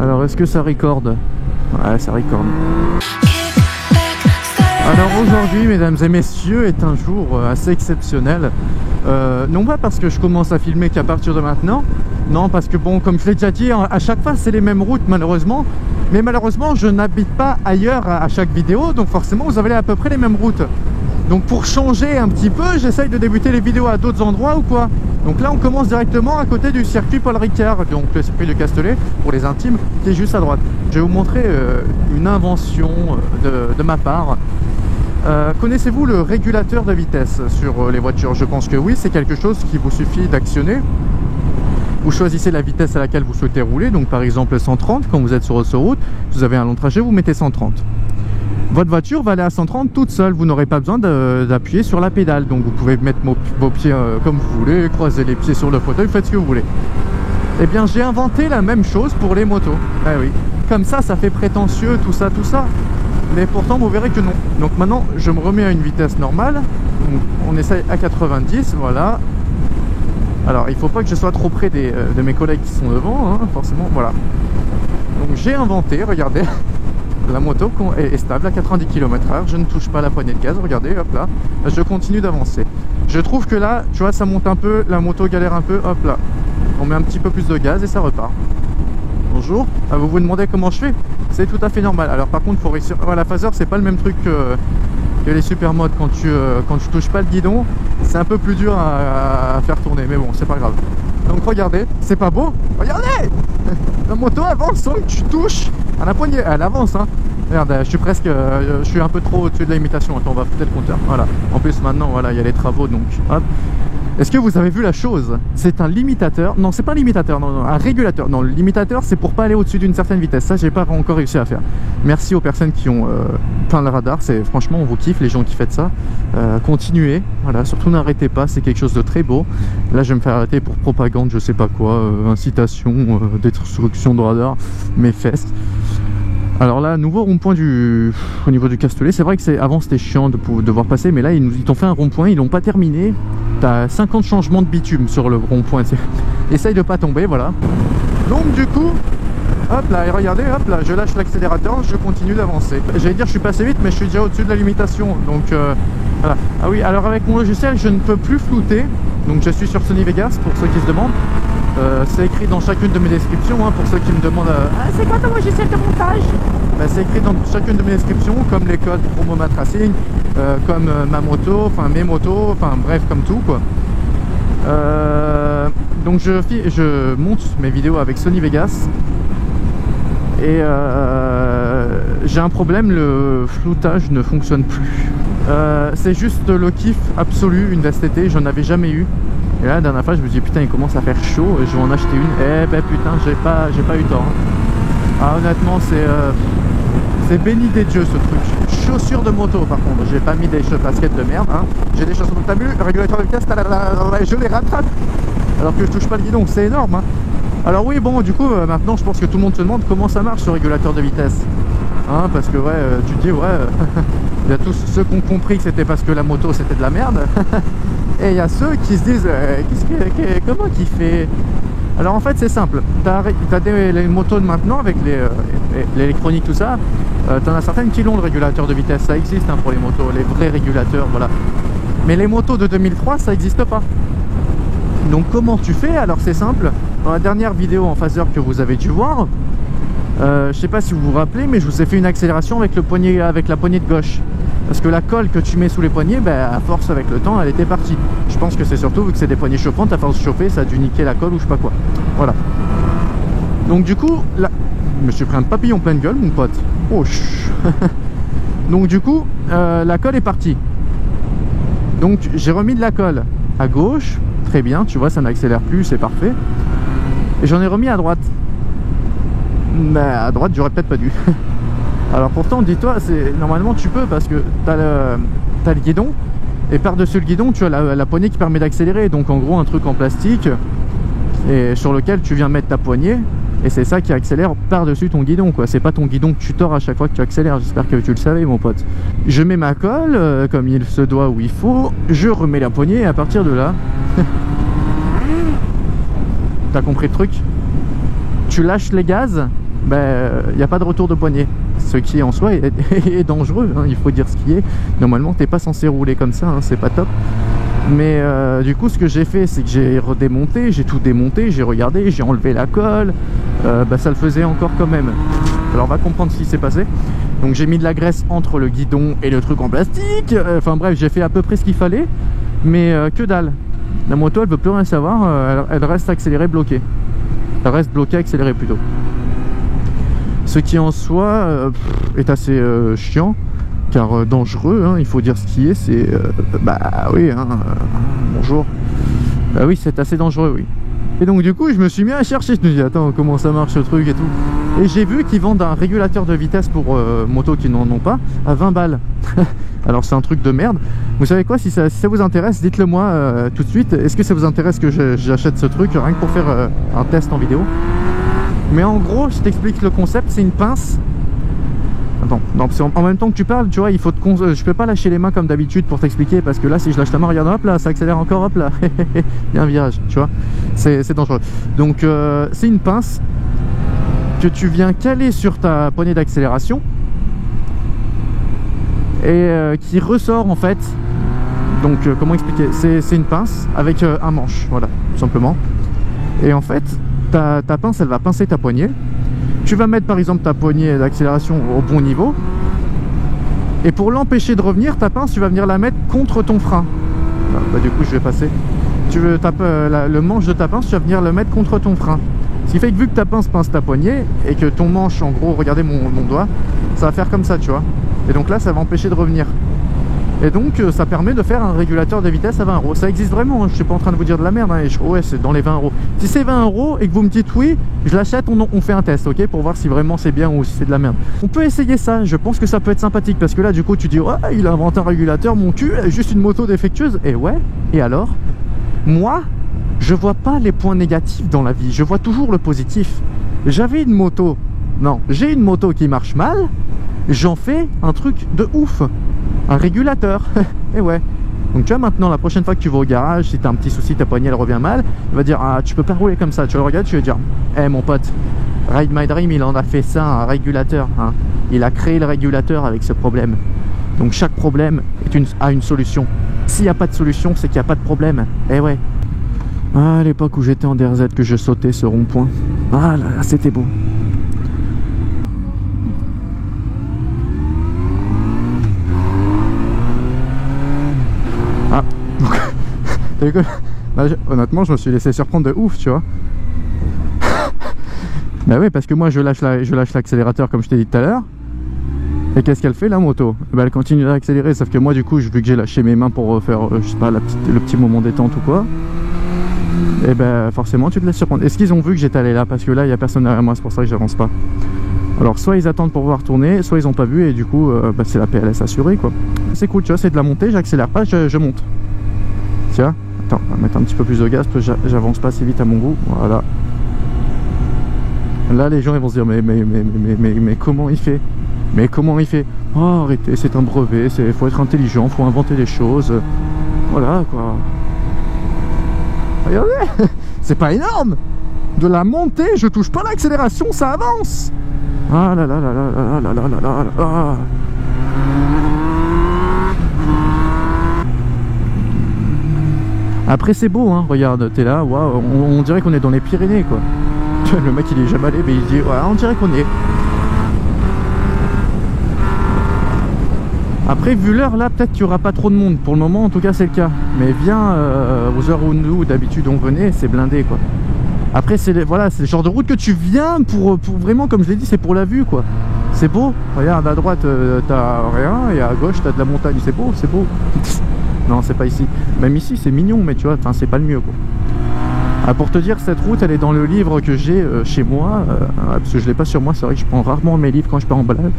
Alors est-ce que ça recorde? Ouais, ça recorde. Alors aujourd'hui, mesdames et messieurs, est un jour assez exceptionnel. Non pas parce que je commence à filmer qu'à partir de maintenant, non parce que bon, comme je l'ai déjà dit, à chaque fois c'est les mêmes routes malheureusement. Mais malheureusement, je n'habite pas ailleurs à chaque vidéo, donc forcément vous avez à peu près les mêmes routes. Donc pour changer un petit peu, j'essaye de débuter les vidéos à d'autres endroits ou quoi. Donc là on commence directement à côté du circuit Paul Ricard, donc le circuit de Castellet pour les intimes, qui est juste à droite. Je vais vous montrer une invention de ma part. Connaissez-vous le régulateur de vitesse sur les voitures? Je pense que oui, c'est quelque chose qui vous suffit d'actionner. Vous choisissez la vitesse à laquelle vous souhaitez rouler, donc par exemple 130 quand vous êtes sur autoroute, vous avez un long trajet, vous mettez 130. Votre voiture va aller à 130 toute seule, vous n'aurez pas besoin d'appuyer sur la pédale, donc vous pouvez mettre vos pieds comme vous voulez, croiser les pieds sur le fauteuil, faites ce que vous voulez. Eh bien j'ai inventé la même chose pour les motos. Ah oui, comme ça fait prétentieux, tout ça, mais pourtant vous verrez que non. Donc maintenant je me remets à une vitesse normale, donc, on essaye à 90, voilà. Alors il faut pas que je sois trop près de mes collègues qui sont devant, hein, forcément, voilà. Donc j'ai inventé, regardez, la moto est stable à 90 km/h, je ne touche pas la poignée de gaz, regardez, hop là, je continue d'avancer. Je trouve que là, tu vois, ça monte un peu, la moto galère un peu, hop là. On met un petit peu plus de gaz et ça repart. Bonjour, vous vous demandez comment je fais? C'est tout à fait normal. Alors par contre, faut réussir. La phaser, c'est pas le même truc que les supermodes. Quand tu touches pas le guidon, c'est un peu plus dur à faire tourner, mais bon, c'est pas grave. Donc regardez, c'est pas beau? Regardez, la moto avance sans que tu touches à la poignée, elle avance, hein. Merde, je suis presque, je suis un peu trop au-dessus de la limitation. Attends, on va foutre le compteur. Voilà. En plus maintenant, voilà, il y a les travaux, donc hop. Est-ce que vous avez vu la chose? C'est un limitateur. Non, c'est pas un limitateur, non, un régulateur. Non, le limitateur, c'est pour pas aller au-dessus d'une certaine vitesse. Ça, j'ai pas encore réussi à faire. Merci aux personnes qui ont peint le radar. C'est franchement, on vous kiffe, les gens qui faites ça. Continuez. Voilà, surtout n'arrêtez pas. C'est quelque chose de très beau. Là, je vais me faire arrêter pour propagande, je sais pas quoi, incitation, destruction de radar, mes fesses. Alors là, nouveau rond-point au niveau du Castellet. C'est vrai que avant c'était chiant de devoir passer, mais là ils t'ont fait un rond-point, ils l'ont pas terminé. T'as 50 changements de bitume sur le rond-point. Essaye de pas tomber, voilà. Donc du coup, hop là, et regardez, hop là, je lâche l'accélérateur, je continue d'avancer. J'allais dire je suis passé vite, mais je suis déjà au-dessus de la limitation. Donc voilà. Ah oui, alors avec mon logiciel, je ne peux plus flouter. Donc je suis sur Sony Vegas pour ceux qui se demandent. C'est écrit dans chacune de mes descriptions, hein, pour ceux qui me demandent c'est quoi ton logiciel de montage? C'est écrit dans chacune de mes descriptions, comme les codes promo Matracing, comme ma moto, enfin mes motos, enfin bref, comme tout quoi. Donc je monte mes vidéos avec Sony Vegas et j'ai un problème, le floutage ne fonctionne plus. C'est juste le kiff absolu, une veste été, j'en avais jamais eu. Et là, la dernière fois, je me dis putain, il commence à faire chaud, je vais en acheter une. Eh ben putain, j'ai pas eu tort. Hein. Ah, honnêtement, c'est béni des dieux ce truc. Chaussures de moto, par contre, j'ai pas mis des baskets de merde. Hein. J'ai des chaussures de t'as vu, régulateur de vitesse, je les rattrape. Alors que je touche pas le guidon, c'est énorme. Hein. Alors oui, bon, du coup, maintenant, je pense que tout le monde se demande comment ça marche ce régulateur de vitesse. Hein, parce que ouais, tu te dis ouais, il y a tous ceux qui ont compris que c'était parce que la moto c'était de la merde. Et il y a ceux qui se disent comment qu'il fait? Alors en fait c'est simple, t'as les motos de maintenant avec l'électronique tout ça, t'en as certaines qui l'ont le régulateur de vitesse, ça existe hein, pour les motos, les vrais régulateurs, voilà. Mais les motos de 2003 ça n'existe pas. Donc comment tu fais? Alors c'est simple, dans la dernière vidéo en phaser que vous avez dû voir, je sais pas si vous vous rappelez, mais je vous ai fait une accélération avec la poignée de gauche. Parce que la colle que tu mets sous les poignets, à force avec le temps, elle était partie. Je pense que c'est surtout vu que c'est des poignées chauffantes, à force de chauffer, ça a dû niquer la colle ou je sais pas quoi. Voilà. Donc du coup, là, je me suis pris un papillon pleine gueule, mon pote. Oh, donc du coup, la colle est partie. Donc j'ai remis de la colle à gauche, très bien, tu vois, ça n'accélère plus, c'est parfait. Et j'en ai remis à droite. Mais à droite, j'aurais peut-être pas dû. Alors pourtant, dis-toi, normalement tu peux parce que t'as le guidon et par-dessus le guidon, tu as la poignée qui permet d'accélérer. Donc en gros, un truc en plastique et sur lequel tu viens mettre ta poignée et c'est ça qui accélère par-dessus ton guidon, quoi. C'est pas ton guidon que tu tords à chaque fois que tu accélères. J'espère que tu le savais, mon pote. Je mets ma colle comme il se doit où il faut. Je remets la poignée et à partir de là, t'as compris le truc? Tu lâches les gaz il n'y a pas de retour de poignet. Ce qui en soi est dangereux, hein, il faut dire ce qui est. Normalement, t'es pas censé rouler comme ça, hein, c'est pas top. Mais du coup, ce que j'ai fait, c'est que j'ai redémonté, j'ai tout démonté, j'ai regardé, j'ai enlevé la colle. Ça le faisait encore quand même. Alors, on va comprendre ce qui s'est passé. Donc, j'ai mis de la graisse entre le guidon et le truc en plastique. Enfin bref, j'ai fait à peu près ce qu'il fallait. Mais que dalle. La moto, elle veut plus rien savoir. Elle reste accélérée, bloquée. Elle reste bloquée, accélérée plutôt. Ce qui en soi est assez chiant, car dangereux, hein, il faut dire ce qui est, c'est... oui, hein, bonjour. Bah oui, c'est assez dangereux, oui. Et donc du coup, je me suis mis à chercher, je me dis, attends, comment ça marche ce truc et tout. Et j'ai vu qu'ils vendent un régulateur de vitesse pour motos qui n'en ont pas, à 20 balles. Alors c'est un truc de merde. Vous savez quoi, si ça vous intéresse, dites-le moi tout de suite. Est-ce que ça vous intéresse que j'achète ce truc, rien que pour faire un test en vidéo? Mais en gros, je t'explique le concept, c'est une pince. Attends, non, en même temps que tu parles, tu vois, il faut je peux pas lâcher les mains comme d'habitude pour t'expliquer, parce que là, si je lâche la main, regarde, hop là, ça accélère encore, hop là. Il y a un virage, tu vois, c'est dangereux. Donc, c'est une pince que tu viens caler sur ta poignée d'accélération et qui ressort en fait. Donc, comment expliquer? C'est une pince avec un manche, voilà, tout simplement. Et en fait, ta pince, elle va pincer ta poignée. Tu vas mettre par exemple ta poignée d'accélération au bon niveau. Et pour l'empêcher de revenir, ta pince, tu vas venir la mettre contre ton frein. Du coup, je vais passer. Tu veux le manche de ta pince, tu vas venir le mettre contre ton frein. Ce qui fait que vu que ta pince pince ta poignée et que ton manche, en gros, regardez mon doigt, ça va faire comme ça, tu vois. Et donc là, ça va empêcher de revenir. Et donc ça permet de faire un régulateur de vitesse à 20 €. Ça existe vraiment, hein. Je suis pas en train de vous dire de la merde, hein. Ouais, c'est dans les 20 €. Si c'est 20 € et que vous me dites oui, je l'achète, on fait un test, ok, pour voir si vraiment c'est bien ou si c'est de la merde. On peut essayer ça, je pense que ça peut être sympathique, parce que là du coup tu dis ouais, il a inventé un régulateur, mon cul, juste une moto défectueuse. Et ouais, et alors? Moi, je vois pas les points négatifs dans la vie, je vois toujours le positif. J'ai une moto qui marche mal, j'en fais un truc de ouf. Un régulateur. Et ouais. Donc tu vois, maintenant la prochaine fois que tu vas au garage, si tu as un petit souci, ta poignée elle revient mal, il va dire ah, tu peux pas rouler comme ça. Tu le regardes, tu vas dire mon pote, Ride My Dream, il en a fait ça, un régulateur, hein. Il a créé le régulateur avec ce problème. Donc chaque problème a une solution. S'il n'y a pas de solution, c'est qu'il n'y a pas de problème. Et ouais. Ah, à l'époque où j'étais en DRZ, que je sautais ce rond-point. Ah là là, c'était beau. Ah, honnêtement, je me suis laissé surprendre de ouf, tu vois. Bah oui, parce que moi je lâche l'accélérateur comme je t'ai dit tout à l'heure. Et qu'est-ce qu'elle fait la moto? Bah elle continue d'accélérer, sauf que moi du coup, vu que j'ai lâché mes mains pour faire, je sais pas, le petit moment détente ou quoi, et ben forcément tu te laisses surprendre. Est-ce qu'ils ont vu que j'étais allé là? Parce que là il n'y a personne derrière moi, c'est pour ça que j'avance pas. Alors soit ils attendent pour voir tourner, soit ils n'ont pas vu et du coup c'est la PLS assurée quoi. C'est cool, tu vois, c'est de la montée, j'accélère pas, je monte. Tiens, attends, on va mettre un petit peu plus de gaz parce que j'avance pas assez vite à mon goût, voilà. Là les gens ils vont se dire mais comment il fait? Mais comment il fait? Oh arrêtez, c'est un brevet, faut être intelligent, faut inventer des choses. Voilà quoi. Regardez, c'est pas énorme. De la montée, je touche pas l'accélération, ça avance. Ah là là là là là là là là là. Après c'est beau hein, regarde, t'es là, waouh, on dirait qu'on est dans les Pyrénées quoi. Le mec il est jamais allé mais il dit ouais, on dirait qu'on y est. Après vu l'heure là, peut-être qu'il n'y aura pas trop de monde, pour le moment en tout cas c'est le cas. Mais viens aux heures où nous d'habitude on venait, c'est blindé quoi. Après c'est voilà, c'est le genre de route que tu viens pour vraiment, comme je l'ai dit, c'est pour la vue quoi. C'est beau, regarde à droite t'as rien et à gauche t'as de la montagne, c'est beau, c'est beau. Non c'est pas ici, même ici c'est mignon mais tu vois, enfin c'est pas le mieux quoi. Ah, pour te dire, cette route elle est dans le livre que j'ai chez moi, parce que je l'ai pas sur moi, c'est vrai que je prends rarement mes livres quand je pars en balade,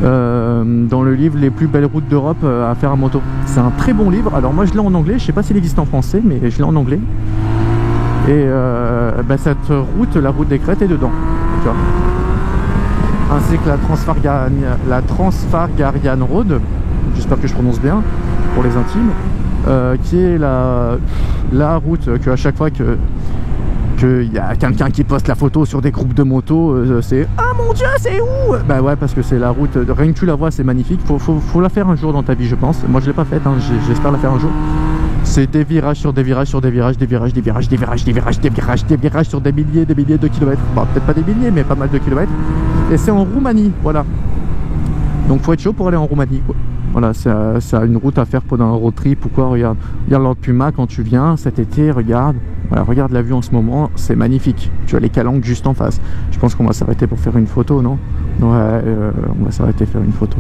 dans le livre Les plus belles routes d'Europe à faire à moto. C'est un très bon livre, alors moi je l'ai en anglais, je sais pas s'il existe en français mais je l'ai en anglais. Et cette route, la route des Crêtes est dedans, tu vois. Ainsi que la Transfargarian Road, j'espère que je prononce bien pour les intimes, qui est la route que à chaque fois que qu'il y a quelqu'un qui poste la photo sur des groupes de motos, c'est « Ah mon Dieu, c'est où ?» Bah ouais, parce que c'est la route, rien que tu la vois, c'est magnifique. Faut la faire un jour dans ta vie, je pense. Moi, je l'ai pas faite, hein, j'espère la faire un jour. C'est des virages sur des virages sur des virages, des virages, des virages, des virages, des virages, des virages, des virages sur des milliers de kilomètres. Bon, peut-être pas des milliers, mais pas mal de kilomètres. Et c'est en Roumanie, voilà. Donc faut être chaud pour aller en Roumanie, quoi. Voilà, c'est une route à faire pendant un road trip ou quoi. Regarde Lord Puma quand tu viens cet été, regarde. Voilà, regarde la vue en ce moment, c'est magnifique. Tu as les calanques juste en face. Je pense qu'on va s'arrêter pour faire une photo, non? Ouais, on va s'arrêter faire une photo.